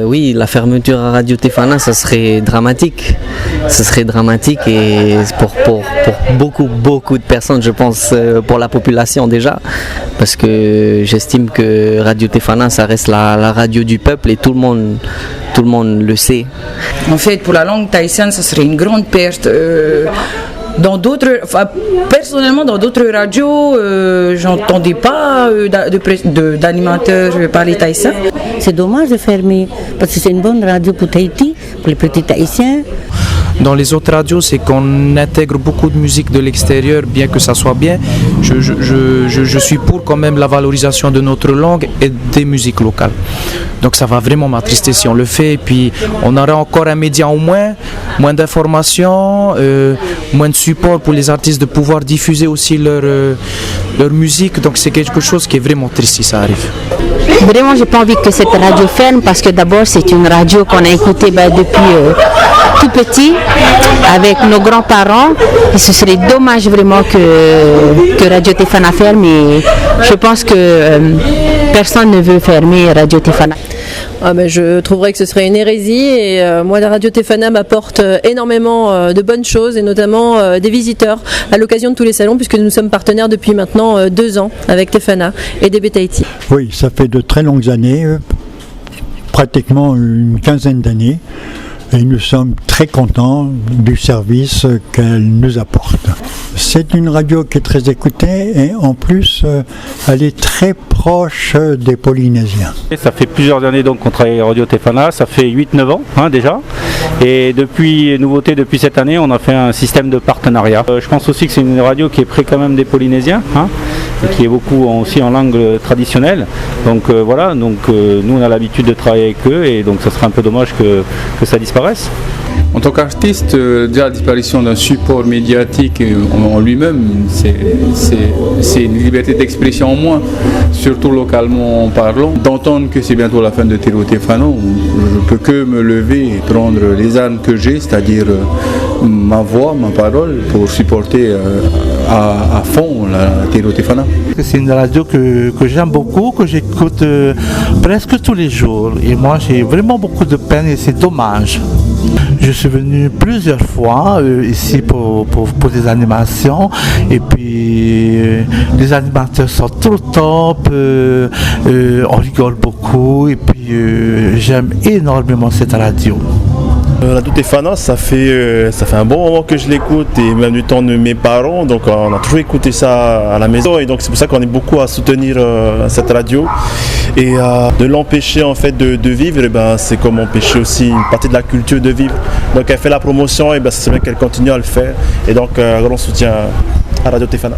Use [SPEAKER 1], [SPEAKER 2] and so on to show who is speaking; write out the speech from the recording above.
[SPEAKER 1] Oui, la fermeture à Radio Tefana, ça serait dramatique. Ça serait dramatique et pour beaucoup de personnes, je pense, pour la population déjà. Parce que j'estime que Radio Tefana, ça reste la radio du peuple et tout le monde le sait.
[SPEAKER 2] En fait, pour la langue tahitienne, ça serait une grande perte. Personnellement, dans d'autres radios, j'entendais pas d'animateurs parler tahitien.
[SPEAKER 3] C'est dommage de fermer, parce que c'est une bonne radio pour Tahiti, pour les petits Tahitiens.
[SPEAKER 4] Dans les autres radios, c'est qu'on intègre beaucoup de musique de l'extérieur, bien que ça soit bien. Je suis pour quand même la valorisation de notre langue et des musiques locales. Donc ça va vraiment m'attrister si on le fait. Et puis on aura encore un média en moins d'informations, moins de support pour les artistes de pouvoir diffuser aussi leur musique. Donc c'est quelque chose qui est vraiment triste si ça arrive.
[SPEAKER 5] Vraiment, j'ai pas envie que cette radio ferme parce que d'abord c'est une radio qu'on a écoutée depuis tout petit avec nos grands-parents et ce serait dommage vraiment que Radio Tefana ferme et je pense que personne ne veut fermer Radio Tefana.
[SPEAKER 6] Ah ben je trouverais que ce serait une hérésie et moi la Radio Tefana m'apporte énormément de bonnes choses et notamment des visiteurs à l'occasion de tous les salons puisque nous sommes partenaires depuis maintenant 2 ans avec Tefana et DB Tahiti.
[SPEAKER 7] Oui, ça fait de très longues années, pratiquement une quinzaine d'années. Et nous sommes très contents du service qu'elle nous apporte. C'est une radio qui est très écoutée et en plus elle est très proche des Polynésiens.
[SPEAKER 8] Ça fait plusieurs années donc qu'on travaille à Radio Tefana, ça fait 8-9 ans déjà. Et nouveauté depuis cette année, on a fait un système de partenariat. Je pense aussi que c'est une radio qui est près quand même des Polynésiens, et qui est beaucoup aussi en langue traditionnelle. Donc voilà, nous on a l'habitude de travailler avec eux et donc ça serait un peu dommage que ça disparaisse.
[SPEAKER 9] En tant qu'artiste, déjà la disparition d'un support médiatique en lui-même, c'est une liberté d'expression en moins, surtout localement parlant. D'entendre que c'est bientôt la fin de Tero Tefana, je ne peux que me lever et prendre les armes que j'ai, c'est-à-dire ma voix, ma parole, pour supporter à fond la Tero Tefana.
[SPEAKER 10] C'est une radio que j'aime beaucoup, que j'écoute presque tous les jours. Et moi j'ai vraiment beaucoup de peine et c'est dommage. Je suis venu plusieurs fois ici pour des animations et puis les animateurs sont tout top, on rigole beaucoup et puis j'aime énormément cette radio.
[SPEAKER 11] Radio Tefana, ça fait un bon moment que je l'écoute et même du temps de mes parents, donc on a toujours écouté ça à la maison et donc c'est pour ça qu'on est beaucoup à soutenir cette radio et de l'empêcher en fait de vivre, et c'est comme empêcher aussi une partie de la culture de vivre. Donc elle fait la promotion et c'est bien qu'elle continue à le faire et donc grand soutien à Radio Tefana.